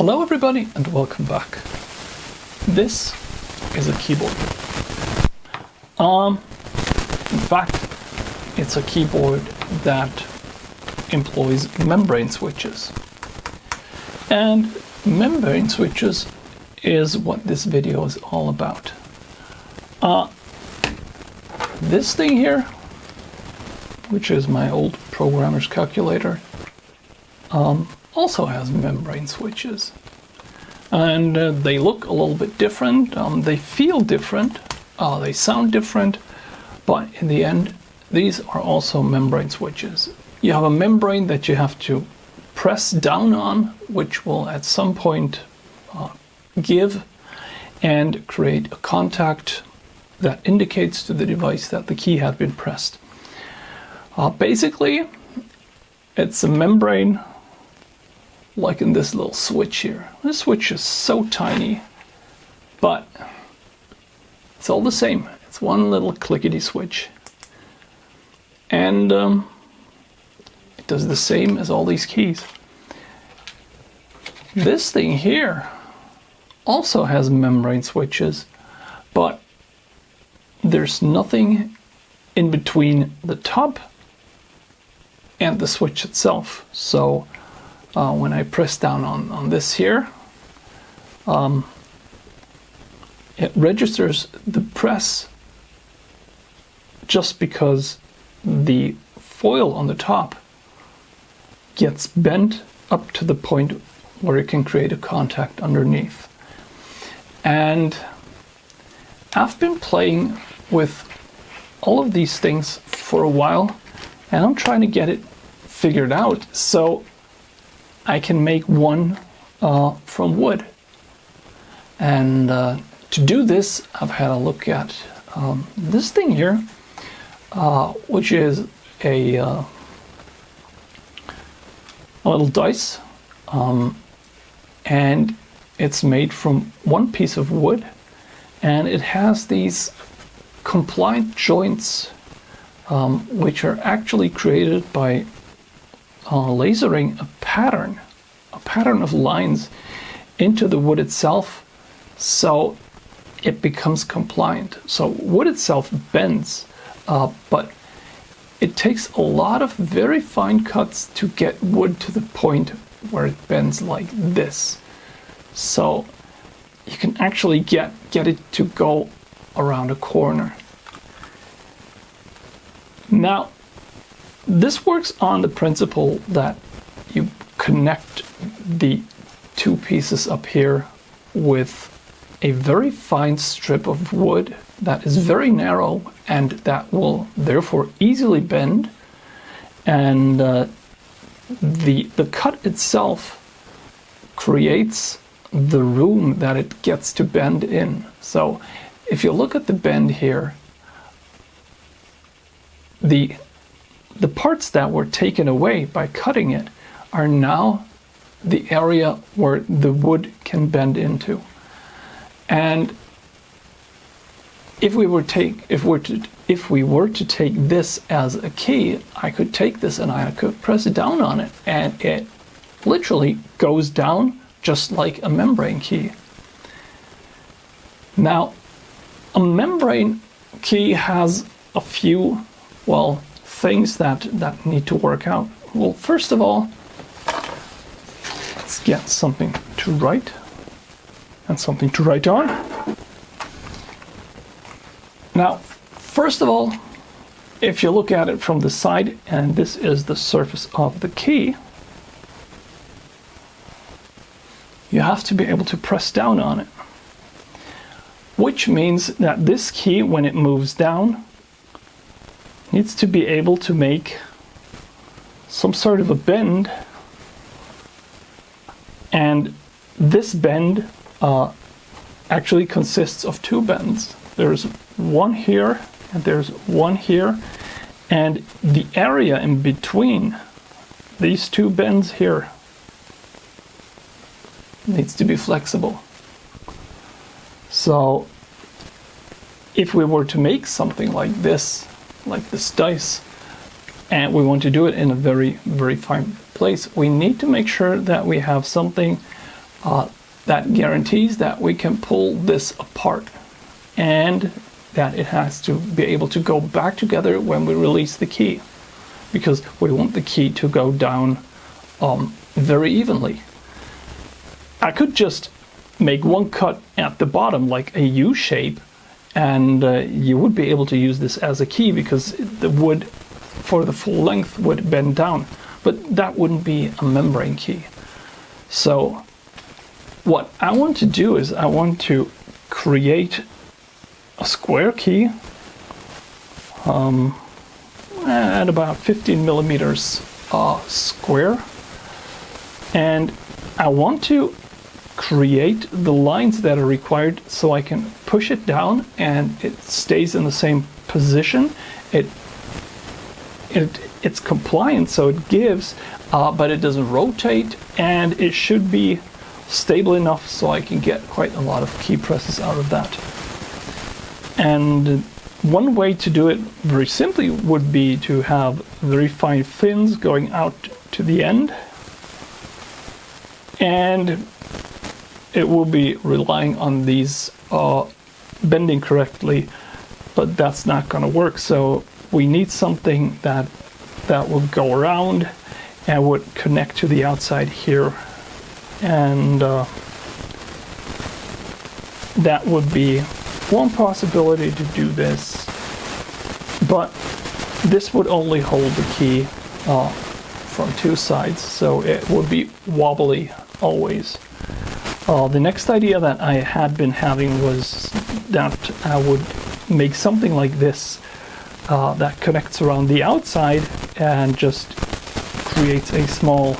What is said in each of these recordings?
Hello everybody and welcome back. This is a keyboard. In fact, it's a keyboard that employs membrane switches. And membrane switches is what this video is all about. This thing here, which is my old programmer's calculator, also has membrane switches. And they look a little bit different, they feel different, they sound different, but in the end, these are also membrane switches. You have a membrane that you have to press down on, which will at some point give and create a contact that indicates to the device that the key had been pressed. Basically, it's a membrane like in this little switch here. This switch is so tiny, but it's all the same. It's one little clickety switch. And it does the same as all these keys. This thing here also has membrane switches, but there's nothing in between the top and the switch itself. So when I press down on this here, it registers the press just because the foil on the top gets bent up to the point where it can create a contact underneath. And I've been playing with all of these things for a while, and I'm trying to get it figured out so I can make one from wood. And to do this, I've had a look at this thing here, which is a little dice, and it's made from one piece of wood, and it has these compliant joints, which are actually created by lasering a pattern of lines into the wood itself, so it becomes compliant. So wood itself bends, but it takes a lot of very fine cuts to get wood to the point where it bends like this. So you can actually get it to go around a corner. Now, this works on the principle that you connect the two pieces up here with a very fine strip of wood that is very narrow and that will therefore easily bend, and the cut itself creates the room that it gets to bend in. So if you look at the bend here, the parts that were taken away by cutting it are now the area where the wood can bend into. And if we were to take this as a key, I could take this and I could press down on it, and it literally goes down just like a membrane key. Now, a membrane key has a few, well, things that need to work out. Well, first of all, let's get something to write and something to write on. Now, first of all, if you look at it from the side, and this is the surface of the key, you have to be able to press down on it, which means that this key, when it moves down, needs to be able to make some sort of a bend, and this bend actually consists of two bends. There's one here and there's one here, and the area in between these two bends here needs to be flexible. So if we were to make something like this dice, and we want to do it in a very, very fine place, we need to make sure that we have something that guarantees that we can pull this apart and that it has to be able to go back together when we release the key, because we want the key to go down very evenly. I could just make one cut at the bottom like a U shape, and you would be able to use this as a key because the wood for the full length would bend down, but that wouldn't be a membrane key. So what I want to do is I want to create a square key at about 15 millimeters square, and I want to create the lines that are required so I can push it down and it stays in the same position. It's compliant, so it gives, but it doesn't rotate, and it should be stable enough so I can get quite a lot of key presses out of that. And one way to do it very simply would be to have very fine fins going out to the end, and it will be relying on these bending correctly, but that's not going to work. So we need something that will go around and would connect to the outside here, and that would be one possibility to do this, but this would only hold the key from two sides, so it would be wobbly always. The next idea that I had been having was that I would make something like this that connects around the outside and just creates a small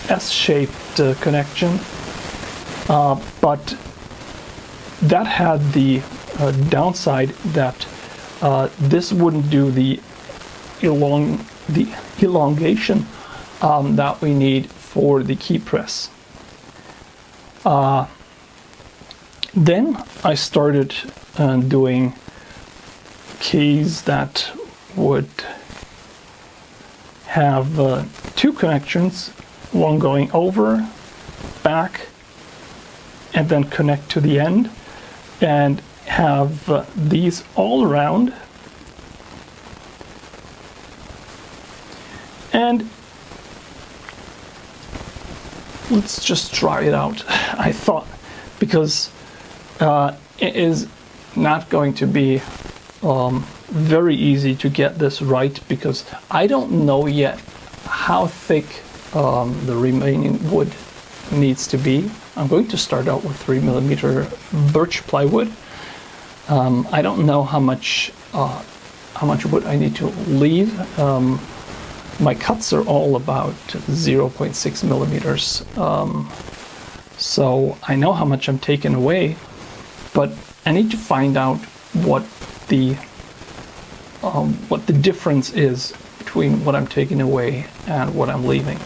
S-shaped connection, but that had the downside that this wouldn't do the elongation that we need for the key press. Then I started doing keys that would have two connections, one going over, back, and then connect to the end, and have these all around. And let's just try it out. I thought, because it is not going to be very easy to get this right, because I don't know yet how thick the remaining wood needs to be. I'm going to start out with 3 millimeter birch plywood. I don't know how much wood I need to leave. My cuts are all about 0.6 millimeters, so I know how much I'm taking away, but I need to find out what the difference is between what I'm taking away and what I'm leaving.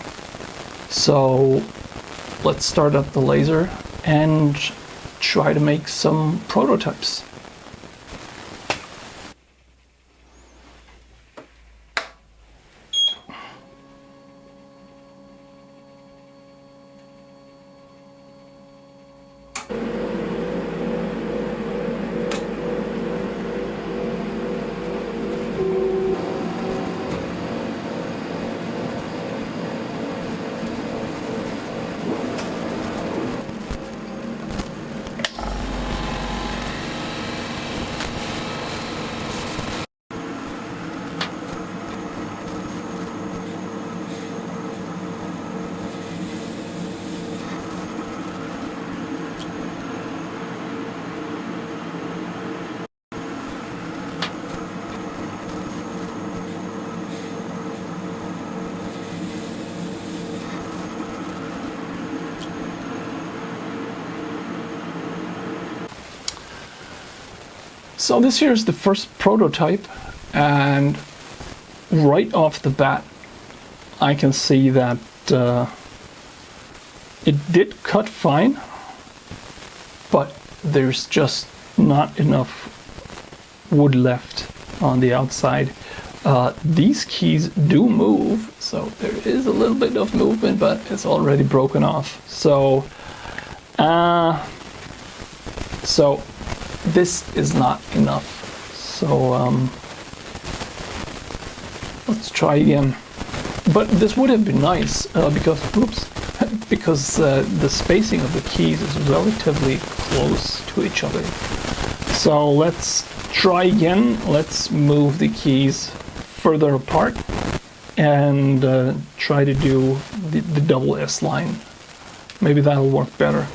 So let's start up the laser and try to make some prototypes. So this here is the first prototype, and right off the bat I can see that it did cut fine, but there's just not enough wood left on the outside these keys do move, so there is a little bit of movement, but it's already broken off. So this is not enough. So let's try again. But this would have been nice because the spacing of the keys is relatively close to each other. So let's try again. Let's move the keys further apart and try to do the double S line. Maybe that'll work better.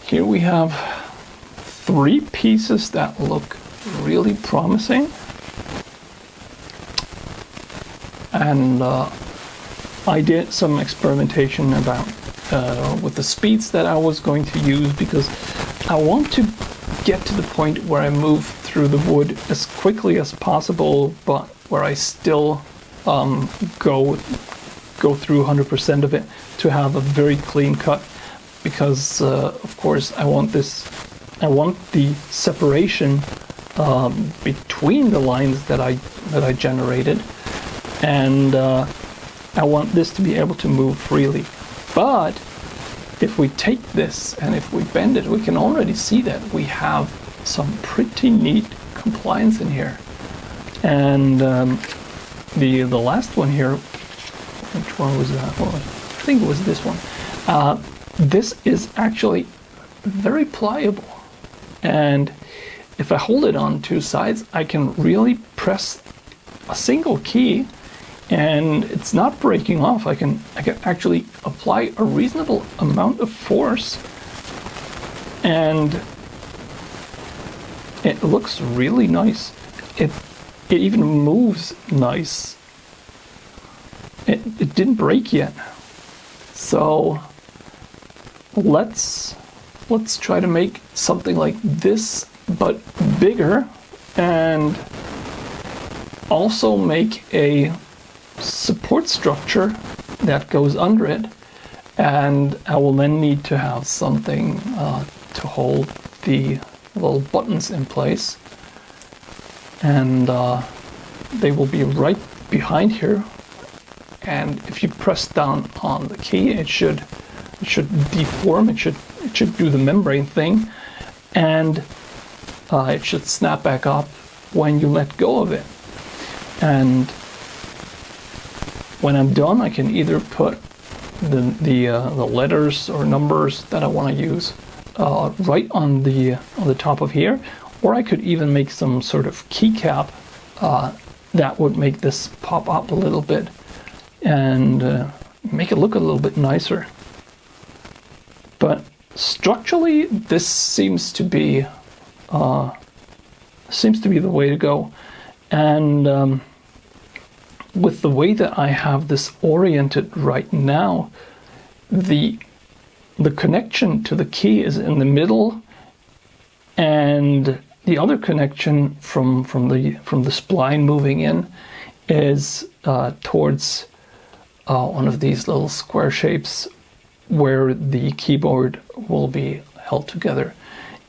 Here we have 3 pieces that look really promising, and I did some experimentation about with the speeds that I was going to use, because I want to get to the point where I move through the wood as quickly as possible, but where I still go through 100% of it to have a very clean cut. Because of course I want the separation between the lines that I generated, and I want this to be able to move freely. But if we take this and if we bend it, we can already see that we have some pretty neat compliance in here. And the last one here, which one was that? Well, I think it was this one. This is actually very pliable, and if I hold it on 2 sides, I can really press a single key and it's not breaking off. I can actually apply a reasonable amount of force, and it looks really nice. It even moves nice. It didn't break yet. So let's try to make something like this, but bigger, and also make a support structure that goes under it. And I will then need to have something to hold the little buttons in place, and they will be right behind here. And if you press down on the key, it should deform. It should do the membrane thing, and it should snap back up when you let go of it. And when I'm done, I can either put the letters or numbers that I want to use right on the top of here, or I could even make some sort of keycap that would make this pop up a little bit and make it look a little bit nicer. But structurally, this seems to be the way to go. And with the way that I have this oriented right now, the connection to the key is in the middle, and the other connection from the spline moving in is towards one of these little square shapes where the keyboard will be held together,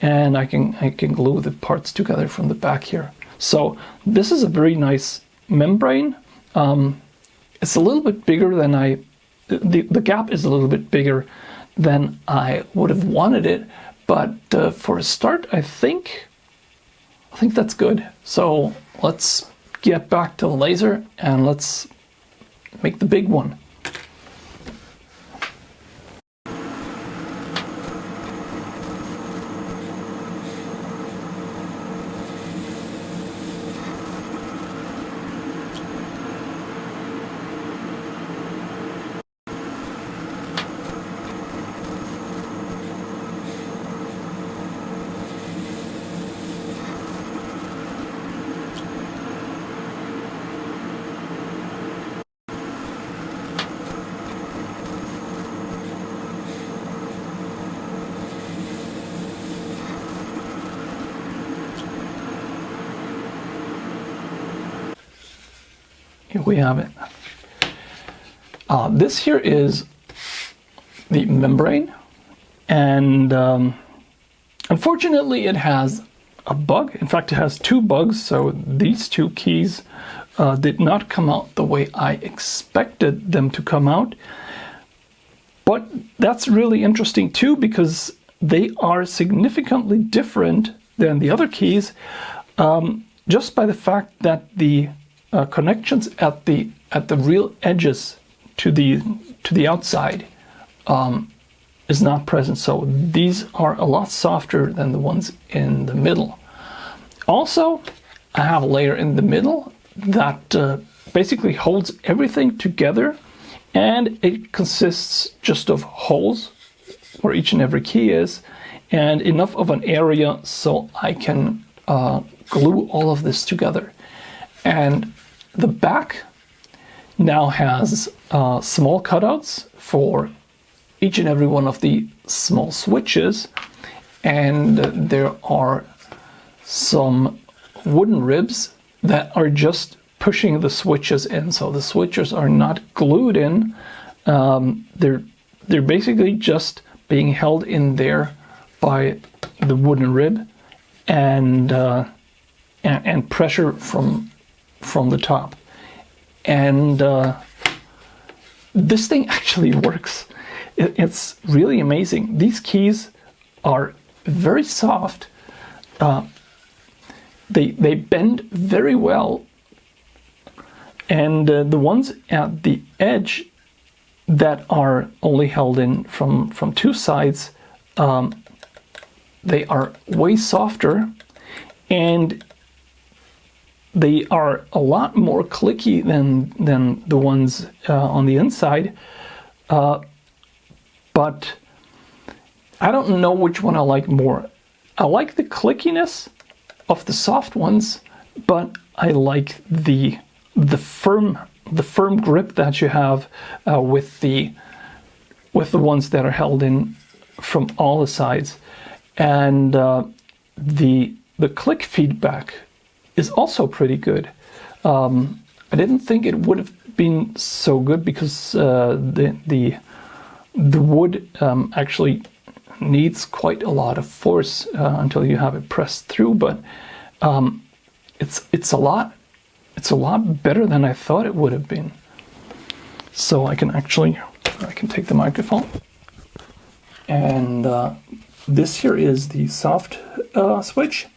and I can glue the parts together from the back here. So this is a very nice membrane. It's a little bit bigger than the gap is a little bit bigger than I would have wanted it, but for a start, I think I think that's good. So let's get back to the laser and let's make the big one. Here we have it. This here is the membrane, and unfortunately it has a bug. In fact, it has two bugs, so these two keys did not come out the way I expected them to come out. But that's really interesting too, because they are significantly different than the other keys, just by the fact that the connections at the real edges to the outside is not present. So these are a lot softer than the ones in the middle. Also, I have a layer in the middle that basically holds everything together, and it consists just of holes where each and every key is, and enough of an area so I can glue all of this together. And the back now has small cutouts for each and every one of the small switches, and there are some wooden ribs that are just pushing the switches in. So the switches are not glued in. They're basically just being held in there by the wooden rib and pressure from the top. And this thing actually works. It's really amazing. These keys are very soft. They bend very well, and the ones at the edge that are only held in from two sides, they are way softer, and they are a lot more clicky than the ones on the inside. But I don't know which one I like more. I like the clickiness of the soft ones, but I like the firm grip that you have with the ones that are held in from all the sides. And the click feedback is also pretty good. I didn't think it would have been so good because the wood actually needs quite a lot of force until you have it pressed through, but it's a lot better than I thought it would have been. So I can take the microphone, and this here is the soft switch,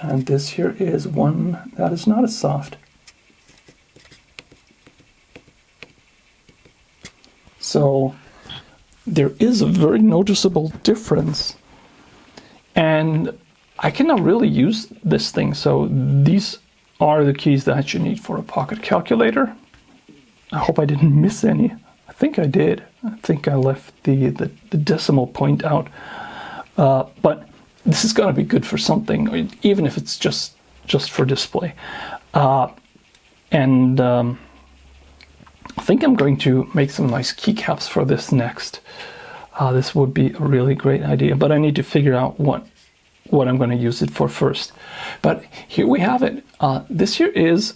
and this here is one that is not as soft. So there is a very noticeable difference, and I cannot really use this thing. So these are the keys that you need for a pocket calculator. I hope I didn't miss any. I think I did. I think I left the decimal point out. But this is going to be good for something, even if it's just for display. And I think I'm going to make some nice keycaps for this next. This would be a really great idea, but I need to figure out what I'm going to use it for first. But here we have it. This here is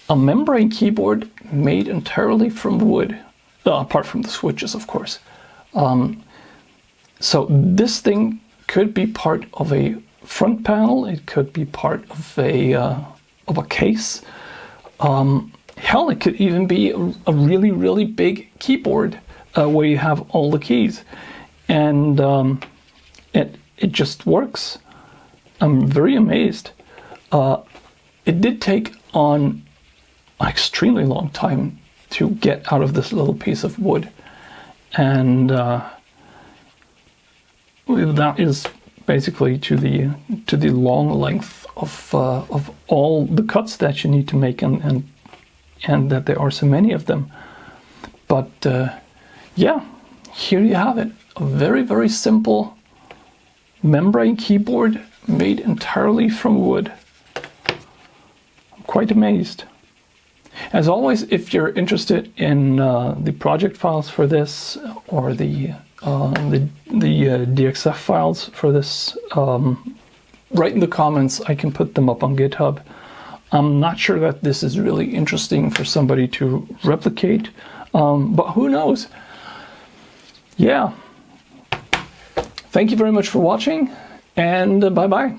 a membrane keyboard made entirely from wood, apart from the switches, of course. So this thing could be part of a front panel. It could be part of a case. Hell, it could even be a really, really big keyboard where you have all the keys. And it just works. I'm very amazed. It did take on an extremely long time to get out of this little piece of wood, and that is basically to the long length of all the cuts that you need to make, and that there are so many of them. But yeah, here you have it, a very, very simple membrane keyboard made entirely from wood. I'm quite amazed. As always, if you're interested in the project files for this, or the DXF files for this, write in the comments. I can put them up on GitHub. I'm not sure that this is really interesting for somebody to replicate, but who knows? Yeah. Thank you very much for watching, and bye-bye.